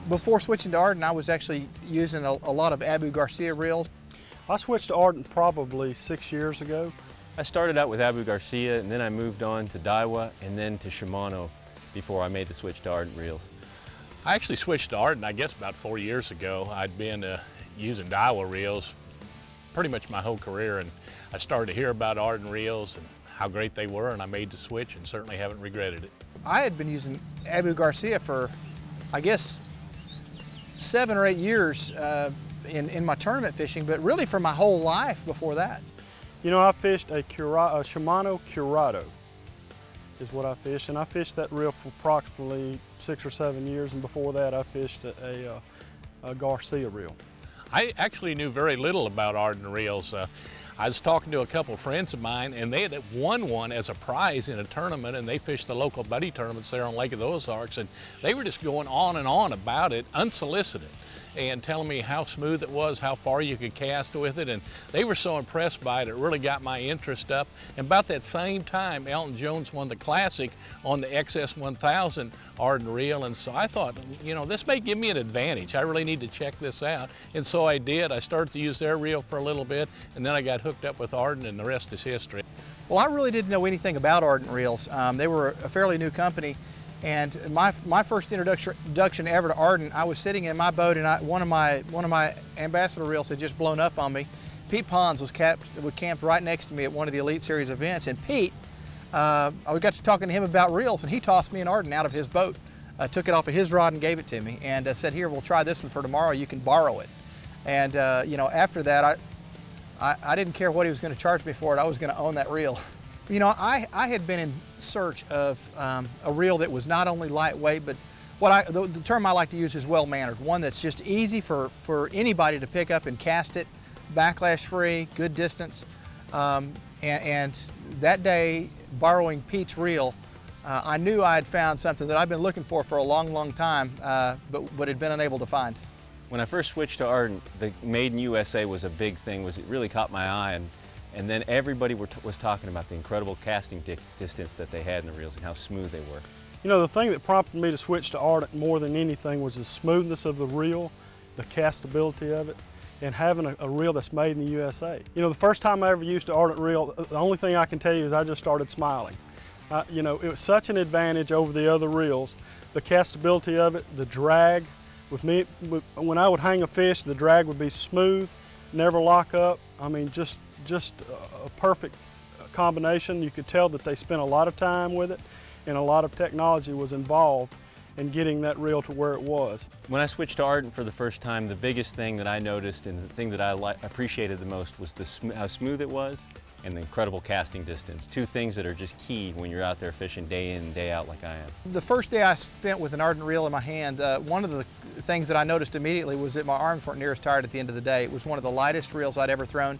Before switching to Ardent, I was actually using a lot of Abu Garcia reels. I switched to Ardent probably 6 years ago. I started out with Abu Garcia, and then I moved on to Daiwa, and then to Shimano before I made the switch to Ardent reels. I actually switched to Ardent, I guess, about 4 years ago. I'd been using Daiwa reels pretty much my whole career, and I started to hear about Ardent reels and how great they were, and I made the switch and certainly haven't regretted it. I had been using Abu Garcia for, I guess, 7 or 8 years in my tournament fishing, but really for my whole life before that. You know, I fished a Shimano Curado is what I fished, and I fished that reel for approximately 6 or 7 years, and before that I fished a Garcia reel. I actually knew very little about Ardent reels. I was talking to a couple friends of mine, and they had won one as a prize in a tournament, and they fished the local buddy tournaments there on Lake of the Ozarks, and they were just going on and on about it, unsolicited, and telling me how smooth it was, how far you could cast with it, and they were so impressed by it, it really got my interest up. And about that same time, Alton Jones won the Classic on the XS 1000 Ardent reel, and so I thought, you know, this may give me an advantage. I really need to check this out, and so I did. I started to use their reel for a little bit, and then I got hooked up with Ardent, and the rest is history. Well, I really didn't know anything about Ardent reels. They were a fairly new company, and my first introduction ever to Ardent, I was sitting in my boat, and one of my Ambassador reels had just blown up on me. Pete Ponds was camped right next to me at one of the Elite Series events, and Pete, I got to talking to him about reels, and he tossed me an Ardent out of his boat, took it off of his rod and gave it to me, and said, "Here, we'll try this one for tomorrow. You can borrow it." And you know, after that, I didn't care what he was going to charge me for it. I was going to own that reel. You know, I had been in search of a reel that was not only lightweight, but the term I like to use is well-mannered, one that's just easy for anybody to pick up and cast it, backlash-free, good distance. And that day, borrowing Pete's reel, I knew I had found something that I've been looking for a long, long time, but had been unable to find. When I first switched to Ardent, the Made in USA was a big thing. It really caught my eye, and then everybody was talking about the incredible casting distance that they had in the reels and how smooth they were. You know, the thing that prompted me to switch to Ardent more than anything was the smoothness of the reel, the castability of it, and having a reel that's made in the USA. You know, the first time I ever used an Ardent reel, the only thing I can tell you is I just started smiling. You know, it was such an advantage over the other reels. The castability of it, the drag. When I would hang a fish, the drag would be smooth, never lock up. I mean, just a perfect combination. You could tell that they spent a lot of time with it, and a lot of technology was involved in getting that reel to where it was. When I switched to Ardent for the first time, the biggest thing that I noticed and the thing that I appreciated the most was how smooth it was and the incredible casting distance. Two things that are just key when you're out there fishing day in and day out like I am. The first day I spent with an Ardent reel in my hand, one of the things that I noticed immediately was that my arms weren't near as tired at the end of the day. It was one of the lightest reels I'd ever thrown,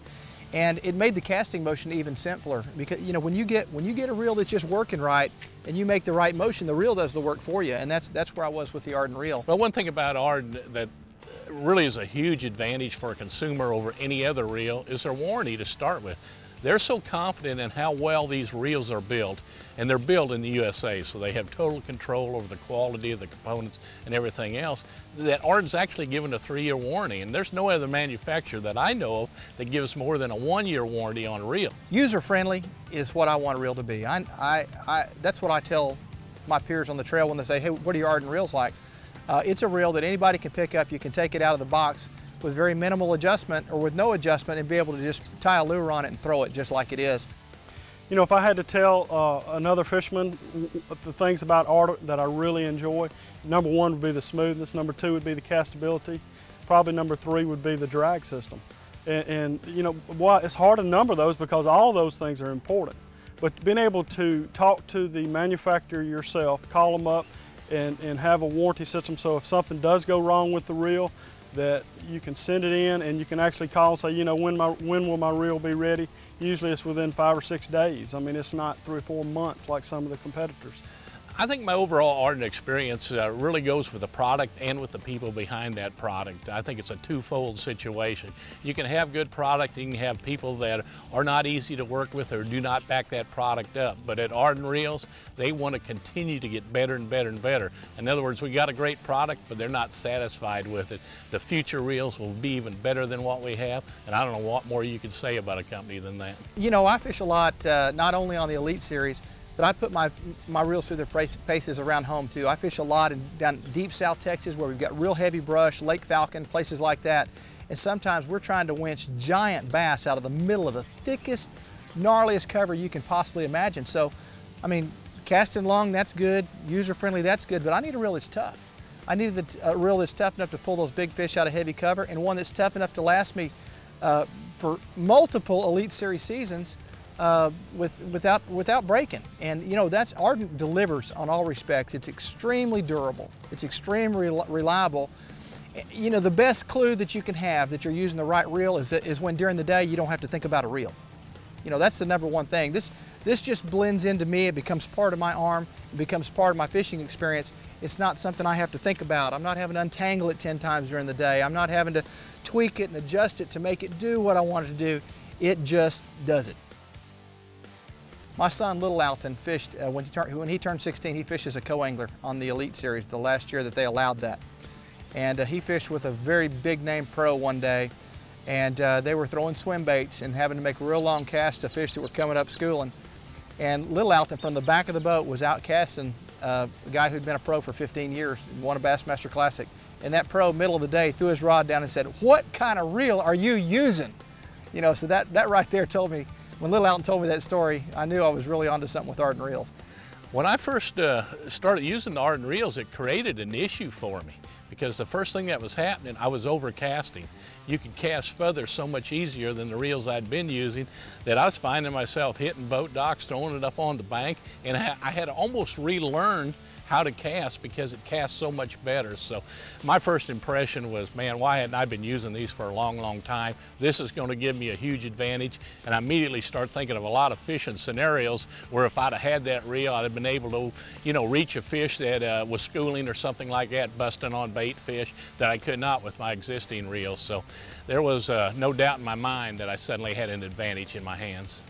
and it made the casting motion even simpler, because you know, when you get a reel that's just working right and you make the right motion, the reel does the work for you, and that's where I was with the Ardent reel. Well, one thing about Ardent that really is a huge advantage for a consumer over any other reel is their warranty to start with. They're so confident in how well these reels are built, and they're built in the USA, so they have total control over the quality of the components and everything else, that Ardent's actually given a 3-year warranty, and there's no other manufacturer that I know of that gives more than a 1-year warranty on a reel. User-friendly is what I want a reel to be. That's what I tell my peers on the trail when they say, "Hey, what are your Ardent reels like?" It's a reel that anybody can pick up. You can take it out of the box with very minimal adjustment or with no adjustment and be able to just tie a lure on it and throw it just like it is. You know, if I had to tell another fisherman the things about Ardent that I really enjoy, number 1 would be the smoothness, number 2 would be the castability, probably number 3 would be the drag system. And you know, it's hard to number those because all those things are important. But being able to talk to the manufacturer yourself, call them up and have a warranty system, so if something does go wrong with the reel, that you can send it in and you can actually call and say, you know, when will my reel be ready? Usually it's within 5 or 6 days. I mean, it's not 3 or 4 months like some of the competitors. I think my overall Ardent experience really goes with the product and with the people behind that product. I think it's a twofold situation. You can have good product, and you can have people that are not easy to work with or do not back that product up. But at Ardent Reels, they want to continue to get better and better and better. In other words, we got a great product, but they're not satisfied with it. The future reels will be even better than what we have, and I don't know what more you could say about a company than that. You know, I fish a lot, not only on the Elite Series, but I put my reels through their paces around home too. I fish a lot down deep South Texas where we've got real heavy brush, Lake Falcon, places like that. And sometimes we're trying to winch giant bass out of the middle of the thickest, gnarliest cover you can possibly imagine. So, I mean, casting long, that's good. User-friendly, that's good, but I need a reel that's tough. I need a reel that's tough enough to pull those big fish out of heavy cover, and one that's tough enough to last me for multiple Elite Series seasons without breaking. And you know, that's Ardent delivers on all respects. It's extremely durable. It's extremely reliable. You know, the best clue that you can have that you're using the right reel is when during the day you don't have to think about a reel. You know, that's the number one thing. This just blends into me. It becomes part of my arm. It becomes part of my fishing experience. It's not something I have to think about. I'm not having to untangle it 10 times during the day. I'm not having to tweak it and adjust it to make it do what I want it to do. It just does it. My son, little Alton, fished, when he turned 16, he fished as a co-angler on the Elite Series the last year that they allowed that. And he fished with a very big name pro one day, and they were throwing swim baits and having to make real long casts to fish that were coming up schooling. And little Alton from the back of the boat was out casting a guy who'd been a pro for 15 years, won a Bassmaster Classic. And that pro, middle of the day, threw his rod down and said, "What kind of reel are you using?" You know, so that right there told me, when little Alton told me that story, I knew I was really onto something with Ardent reels. When I first started using the Ardent reels, it created an issue for me, because the first thing that was happening, I was overcasting. You could cast further so much easier than the reels I'd been using, that I was finding myself hitting boat docks, throwing it up on the bank, and I had to almost relearn how to cast because it casts so much better. So my first impression was, man, why hadn't I been using these for a long, long time? This is going to give me a huge advantage. And I immediately start thinking of a lot of fishing scenarios where if I'd have had that reel, I'd have been able to, you know, reach a fish that was schooling or something like that, busting on bait fish that I could not with my existing reels. So there was no doubt in my mind that I suddenly had an advantage in my hands.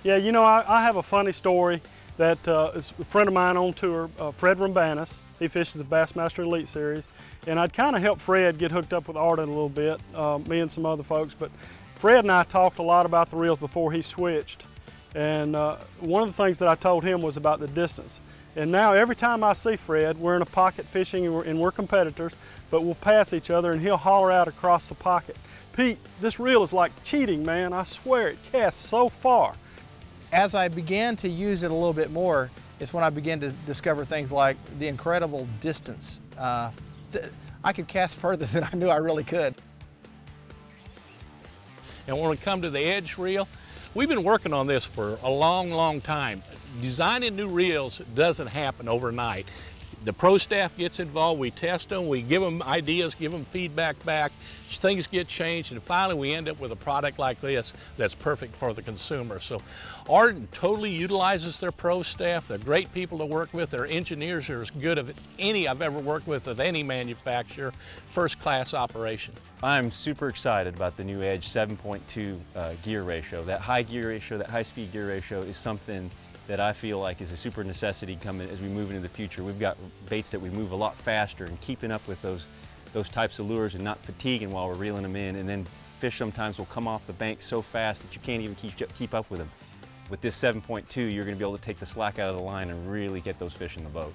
Yeah, you know, I have a funny story. That is a friend of mine on tour, Fred Rambanis. He fishes the Bassmaster Elite Series. And I'd kind of helped Fred get hooked up with Ardent a little bit, me and some other folks. But Fred and I talked a lot about the reels before he switched. And one of the things that I told him was about the distance. And now every time I see Fred, we're in a pocket fishing and we're competitors, but we'll pass each other and he'll holler out across the pocket, "Pete, this reel is like cheating, man. I swear it casts so far." As I began to use it a little bit more, it's when I began to discover things like the incredible distance. I could cast further than I knew I really could. And when we come to the edge reel, we've been working on this for a long, long time. Designing new reels doesn't happen overnight. The pro staff gets involved, we test them, we give them ideas, give them feedback back, things get changed, and finally we end up with a product like this that's perfect for the consumer. So Ardent totally utilizes their pro staff. They're great people to work with. Their engineers are as good as any I've ever worked with any manufacturer. First class operation. I'm super excited about the new Edge 7.2 gear ratio. That high gear ratio, that high speed gear ratio is something that I feel like is a super necessity coming as we move into the future. We've got baits that we move a lot faster, and keeping up with those types of lures and not fatiguing while we're reeling them in, and then fish sometimes will come off the bank so fast that you can't even keep up with them. With this 7.2, you're going to be able to take the slack out of the line and really get those fish in the boat.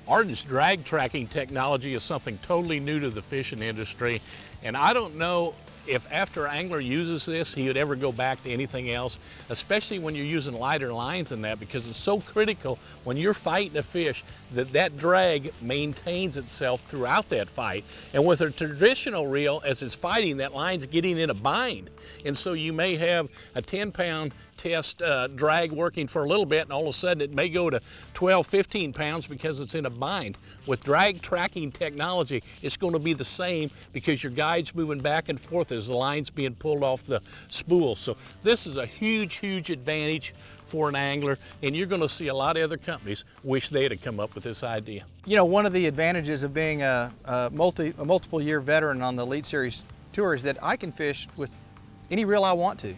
Ardent's drag tracking technology is something totally new to the fishing industry, and I don't know if after an angler uses this, he would ever go back to anything else, especially when you're using lighter lines than that, because it's so critical when you're fighting a fish that drag maintains itself throughout that fight. And with a traditional reel, as it's fighting, that line's getting in a bind. And so you may have a 10-pound test drag working for a little bit, and all of a sudden it may go to 12, 15 pounds because it's in a bind. With drag tracking technology, it's going to be the same because your guide's moving back and forth as the line's being pulled off the spool. So this is a huge, huge advantage for an angler, and you're going to see a lot of other companies wish they'd have come up with this idea. You know, one of the advantages of being a multiple year veteran on the Elite Series tour is that I can fish with any reel I want to,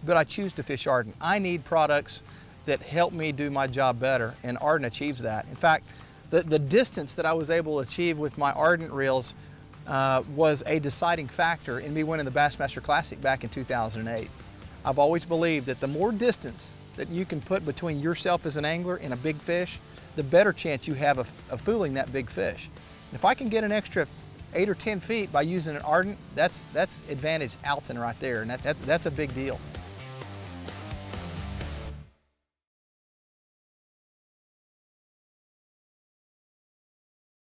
but I choose to fish Ardent. I need products that help me do my job better, and Ardent achieves that. In fact, the distance that I was able to achieve with my Ardent reels was a deciding factor in me winning the Bassmaster Classic back in 2008. I've always believed that the more distance that you can put between yourself as an angler and a big fish, the better chance you have of fooling that big fish. And if I can get an extra 8 or 10 feet by using an Ardent, that's advantage Alton right there, and that's a big deal.